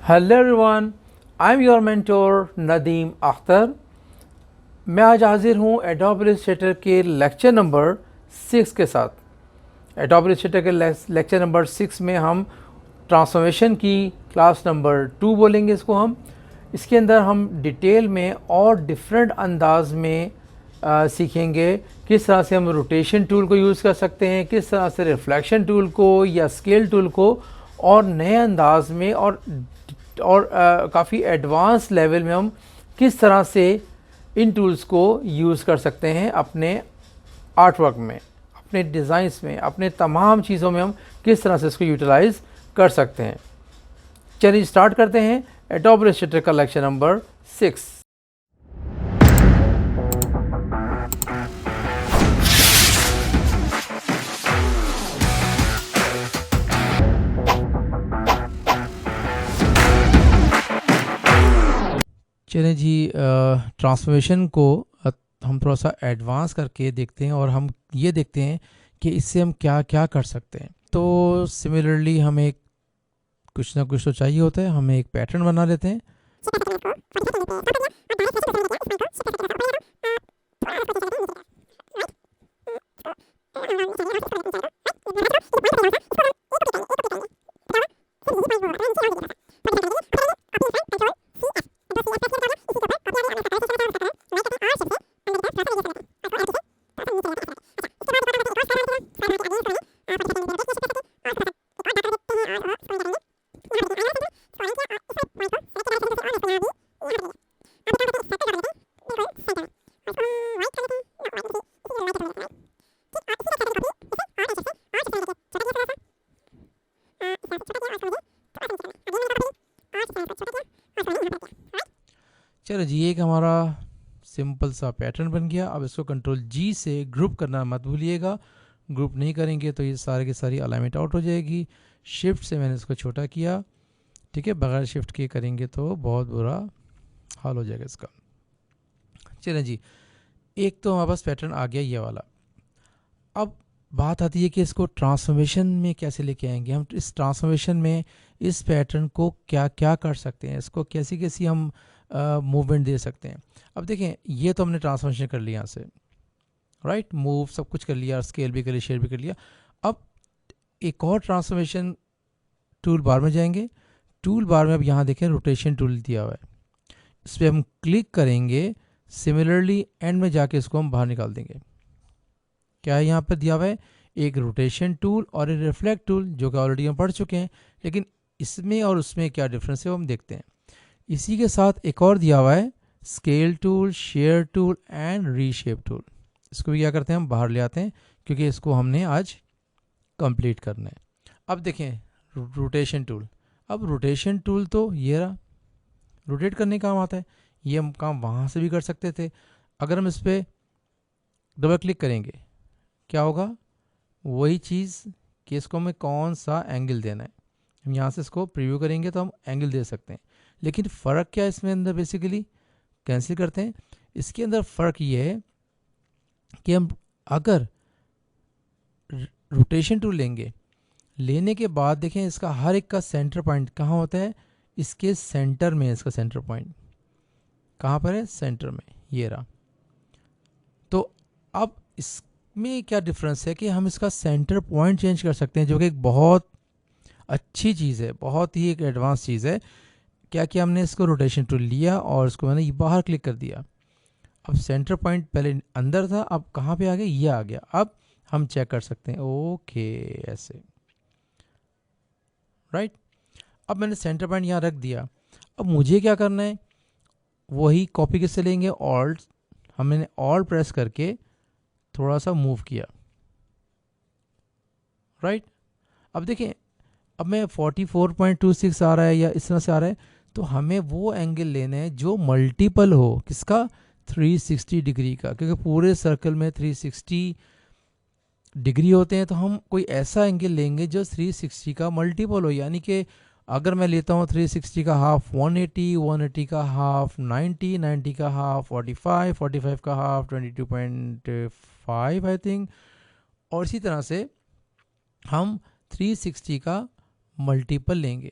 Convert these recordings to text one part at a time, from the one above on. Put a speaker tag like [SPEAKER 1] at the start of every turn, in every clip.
[SPEAKER 1] Hello everyone, I am your mentor Nadeem Akhtar. मैं आज हाजिर हूँ एडोब इलस्ट्रेटर के लेक्चर नंबर 6 के साथ। एडोब इलस्ट्रेटर के लेक्चर नंबर 6 में हम ट्रांसफॉर्मेशन की क्लास नंबर 2 बोलेंगे इसको हम। इसके अंदर हम डिटेल में और डिफरेंट अंदाज में सीखेंगे किस तरह से हम रोटेशन टूल को यूज़ कर सकते हैं, किस तरह से रिफ्लेक्शन टूल को या स्केल टूल को और नए अंदाज में और काफ़ी एडवांस लेवल में हम किस तरह से इन टूल्स को यूज़ कर सकते हैं अपने आर्ट वर्क में, अपने डिज़ाइंस में, अपने तमाम चीज़ों में हम किस तरह से इसको यूटिलाइज़ कर सकते हैं। चलिए स्टार्ट करते हैं एडोब इलस्ट्रेटर का लेक्चर नंबर 6। चलें जी, ट्रांसफॉर्मेशन को हम थोड़ा सा एडवांस करके देखते हैं और हम ये देखते हैं कि इससे हम क्या क्या कर सकते हैं। तो सिमिलरली हमें कुछ ना कुछ तो चाहिए होता है, हमें एक पैटर्न बना लेते हैं। चलो जी, एक हमारा सिंपल सा पैटर्न बन गया। अब इसको कंट्रोल जी से ग्रुप करना मत भूलिएगा। ग्रुप नहीं करेंगे तो ये सारे की सारी अलाइनमेंट आउट हो जाएगी। शिफ्ट से मैंने इसको छोटा किया, ठीक है। बगैर शिफ्ट के करेंगे तो बहुत बुरा हाल हो जाएगा इसका। चलें जी, एक तो हमारे पास पैटर्न आ गया ये वाला। अब बात आती है कि इसको ट्रांसफॉर्मेशन में कैसे लेके आएंगे। हम इस ट्रांसफॉर्मेशन में इस पैटर्न को क्या क्या कर सकते हैं, इसको कैसी कैसी हम मूवमेंट दे सकते हैं। अब देखें, ये तो हमने ट्रांसफॉर्मेशन कर लिया यहाँ से, राइट। मूव सब कुछ कर लिया, स्केल भी कर लिया, शेयर भी कर लिया। अब एक और ट्रांसफॉर्मेशन टूल बार में जाएंगे। टूल बार में अब यहाँ देखें रोटेशन टूल दिया हुआ है, इस पर हम क्लिक करेंगे। सिमिलरली एंड में जाके इसको हम बाहर निकाल देंगे। क्या है यहाँ पर दिया हुआ है, एक रोटेशन टूल और एक रिफ्लेक्ट टूल, जो कि ऑलरेडी हम पढ़ चुके हैं। लेकिन इसमें और उसमें क्या डिफरेंस है वो हम देखते हैं। इसी के साथ एक और दिया हुआ है scale tool, share tool and reshape tool. इसको भी क्या करते हैं, हम बाहर ले आते हैं क्योंकि इसको हमने आज कंप्लीट करना है। अब देखें रोटेशन टूल। अब रोटेशन टूल तो ये रहा, रोटेट करने का काम आता है। ये हम काम वहाँ से भी कर सकते थे। अगर हम इस पर डबल क्लिक करेंगे क्या होगा, वही चीज़ कि इसको हमें कौन सा एंगल देना है। हम यहाँ से इसको प्रीव्यू करेंगे तो हम एंगल दे सकते हैं। लेकिन फ़र्क क्या है इसमें अंदर, बेसिकली कैंसिल करते हैं। इसके अंदर फ़र्क ये है कि हम अगर रोटेशन टूल लेंगे, लेने के बाद देखें इसका हर एक का सेंटर पॉइंट कहाँ होता है, इसके सेंटर में। इसका सेंटर पॉइंट कहाँ पर है, सेंटर में, ये रहा। तो अब इसमें क्या डिफरेंस है कि हम इसका सेंटर पॉइंट चेंज कर सकते हैं, जो कि एक बहुत अच्छी चीज़ है, बहुत ही एक एडवांस चीज़ है। क्या किया हमने, इसको रोटेशन टूल लिया और इसको मैंने बाहर क्लिक कर दिया। अब सेंटर पॉइंट पहले अंदर था, अब कहाँ पे आ गया, ये आ गया। अब हम चेक कर सकते हैं, ओके ऐसे, राइट। अब मैंने सेंटर पॉइंट यहाँ रख दिया। अब मुझे क्या करना है, वही कॉपी किससे लेंगे, ऑल्ट। हमने ऑल्ट प्रेस करके थोड़ा सा मूव किया, राइट। अब देखें, अब मैं 44.26 आ रहा है या इस तरह से आ रहा है, तो हमें वो एंगल लेना है जो मल्टीपल हो, किसका, 360 डिग्री का। क्योंकि पूरे सर्कल में 360 डिग्री होते हैं, तो हम कोई ऐसा एंगल लेंगे जो 360 का मल्टीपल हो। यानी कि अगर मैं लेता हूँ 360 का हाफ 180, 180 का हाफ 90, 90 का हाफ 45, 45 का हाफ 22.5 आई थिंक, और इसी तरह से हम 360 का मल्टीपल लेंगे।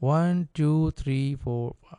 [SPEAKER 1] 1 2 3 4 5.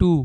[SPEAKER 1] 2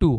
[SPEAKER 1] 2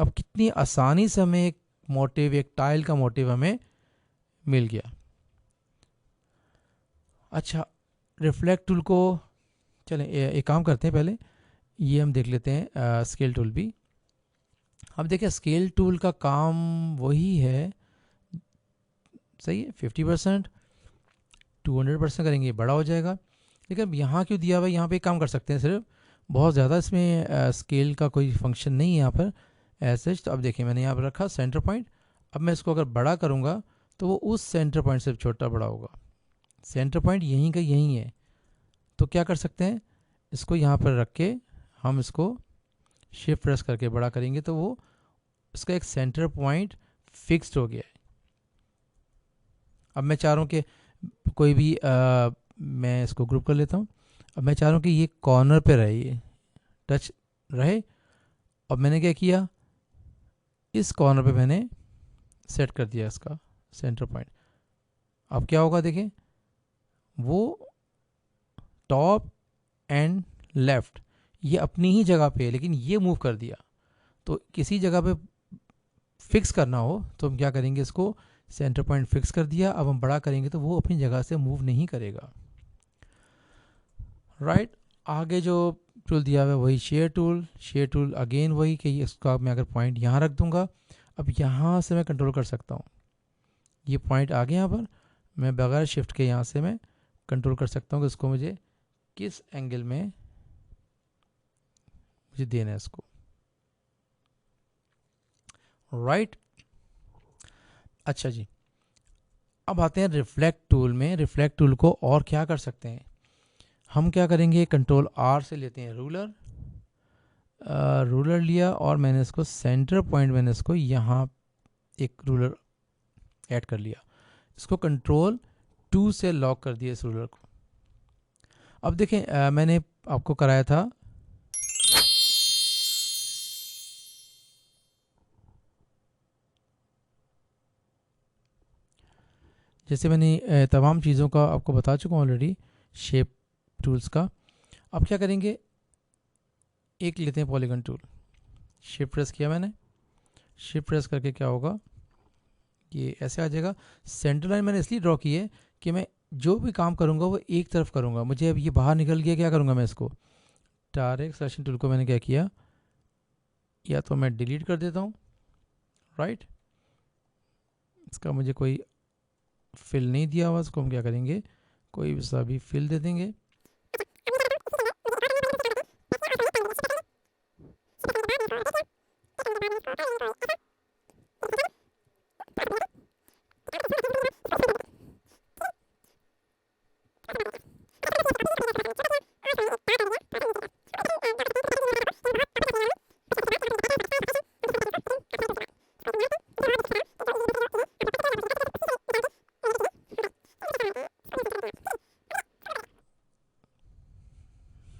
[SPEAKER 1] अब कितनी आसानी से हमें एक मोटिव, एक टाइल का मोटिव हमें मिल गया। अच्छा, रिफ्लेक्ट टूल को चलें एक काम करते हैं, पहले ये हम देख लेते हैं स्केल टूल भी। अब देखिए स्केल टूल का काम वही है, सही है, 50%, 200% करेंगे बड़ा हो जाएगा। लेकिन अब यहाँ क्यों दिया हुआ है, यहाँ पे एक काम कर सकते हैं, सिर्फ बहुत ज़्यादा इसमें स्केल का कोई फंक्शन नहीं है यहाँ पर ऐसे। तो अब देखिए मैंने यहाँ पर रखा सेंटर पॉइंट। अब मैं इसको अगर बड़ा करूँगा तो वो उस सेंटर पॉइंट से छोटा बड़ा होगा। सेंटर पॉइंट यहीं का यहीं है, तो क्या कर सकते हैं, इसको यहाँ पर रख के हम इसको शिफ्ट प्रेस करके बड़ा करेंगे तो वो इसका एक सेंटर पॉइंट फिक्स्ड हो गया है। अब मैं चाह रहा हूँ कि कोई भी मैं इसको ग्रुप कर लेता हूँ। अब मैं चाह रहा हूँ कि ये कॉर्नर पे रहे, ये टच रहे। अब मैंने क्या किया, इस कॉर्नर पे मैंने सेट कर दिया इसका सेंटर पॉइंट। अब क्या होगा देखें, वो टॉप एंड लेफ्ट ये अपनी ही जगह पे है, लेकिन ये मूव कर दिया। तो किसी जगह पे फिक्स करना हो तो हम क्या करेंगे, इसको सेंटर पॉइंट फिक्स कर दिया। अब हम बड़ा करेंगे तो वो अपनी जगह से मूव नहीं करेगा, राइट। आगे जो टूल दिया हुआ है वही share tool. Share tool again वही कि इसका मैं अगर पॉइंट यहाँ रख दूंगा, अब यहाँ से मैं कंट्रोल कर सकता हूँ। ये पॉइंट आ गया यहाँ पर, मैं बगैर शिफ्ट के यहाँ से मैं कंट्रोल कर सकता हूँ कि इसको मुझे किस एंगल में मुझे देना है इसको, राइट। अच्छा जी, अब आते हैं रिफ्लेक्ट टूल में। रिफ्लेक्ट टूल को और क्या कर सकते हैं, हम क्या करेंगे, कंट्रोल आर से लेते हैं रूलर। रूलर लिया और मैंने इसको सेंटर पॉइंट, मैंने इसको यहाँ एक रूलर ऐड कर लिया। इसको कंट्रोल 2 से लॉक कर दिया इस रूलर को। अब देखें मैंने आपको कराया था जैसे मैंने तमाम चीज़ों का आपको बता चुका हूँ ऑलरेडी, शेप टूल्स का। अब क्या करेंगे, एक लेते हैं पॉलीगन टूल, शिफ्ट प्रेस किया मैंने, शिफ्ट प्रेस करके क्या होगा, ये ऐसे आ जाएगा। सेंटर लाइन मैंने इसलिए ड्रॉ की है कि मैं जो भी काम करूँगा वो एक तरफ करूँगा। मुझे अब ये बाहर निकल गया, क्या करूँगा मैं इसको, डायरेक्ट सिलेक्शन टूल को मैंने क्या किया, या तो मैं डिलीट कर देता हूँ, राइट। इसका मुझे कोई फिल नहीं दिया हुआ, इसको हम क्या करेंगे, कोई सा भी फिल दे देंगे।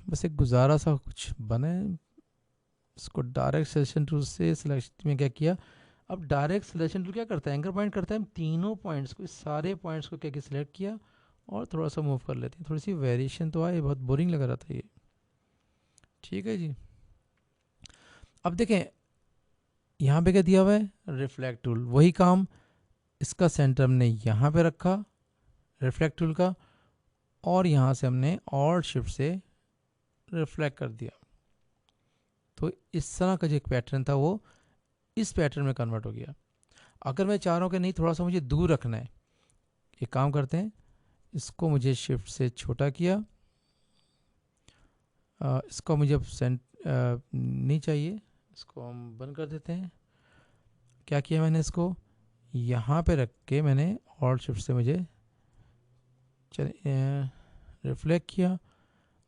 [SPEAKER 1] बस एक गुजारा सा कुछ बने। इसको डायरेक्ट सिलेक्शन टूल से सिलेक्शन में क्या किया, अब डायरेक्ट सिलेक्शन टूल क्या करता है, एंकर पॉइंट करता है। हम तीनों पॉइंट्स को, सारे पॉइंट्स को क्या किया, सिलेक्ट किया और थोड़ा सा मूव कर लेते हैं। थोड़ी सी वेरिएशन तो आए, बहुत बोरिंग लग रहा था ये, ठीक है जी। अब देखें यहाँ पे क्या दिया हुआ है, रिफ्लेक्ट टूल, वही काम, इसका सेंटर हमने यहाँ पे रखा रिफ्लेक्ट टूल का, और यहाँ से हमने ऑल्ट शिफ्ट से रिफ्लेक्ट कर दिया। तो इस तरह का जो एक पैटर्न था वो इस पैटर्न में कन्वर्ट हो गया। अगर मैं चाह रहा हूँ कि नहीं थोड़ा सा मुझे दूर रखना है, एक काम करते हैं, इसको मुझे शिफ्ट से छोटा किया, इसको मुझे अब नहीं चाहिए, इसको हम बंद कर देते हैं। क्या किया मैंने, इसको यहाँ पे रख के मैंने ऑल्ट शिफ्ट से मुझे रिफ्लेक्ट किया,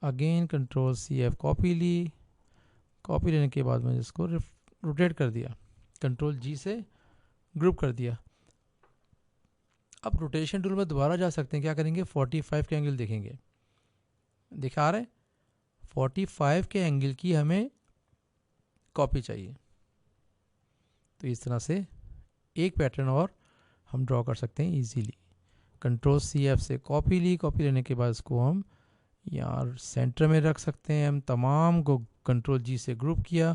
[SPEAKER 1] again control C F copy ली, कॉपी लेने के बाद मैंने इसको रोटेट कर दिया, कंट्रोल जी से ग्रुप कर दिया। अब रोटेशन टूल में दोबारा जा सकते हैं, क्या करेंगे, 45 के एंगल देखेंगे, दिखा रहे 45 के एंगल की हमें कॉपी चाहिए। तो इस तरह से एक पैटर्न और हम ड्रॉ कर सकते हैं इजीली। कंट्रोल सी एफ से कॉपी ली, कॉपी लेने के बाद इसको हम यहाँ सेंटर में रख सकते हैं। हम तमाम को कंट्रोल जी से ग्रुप किया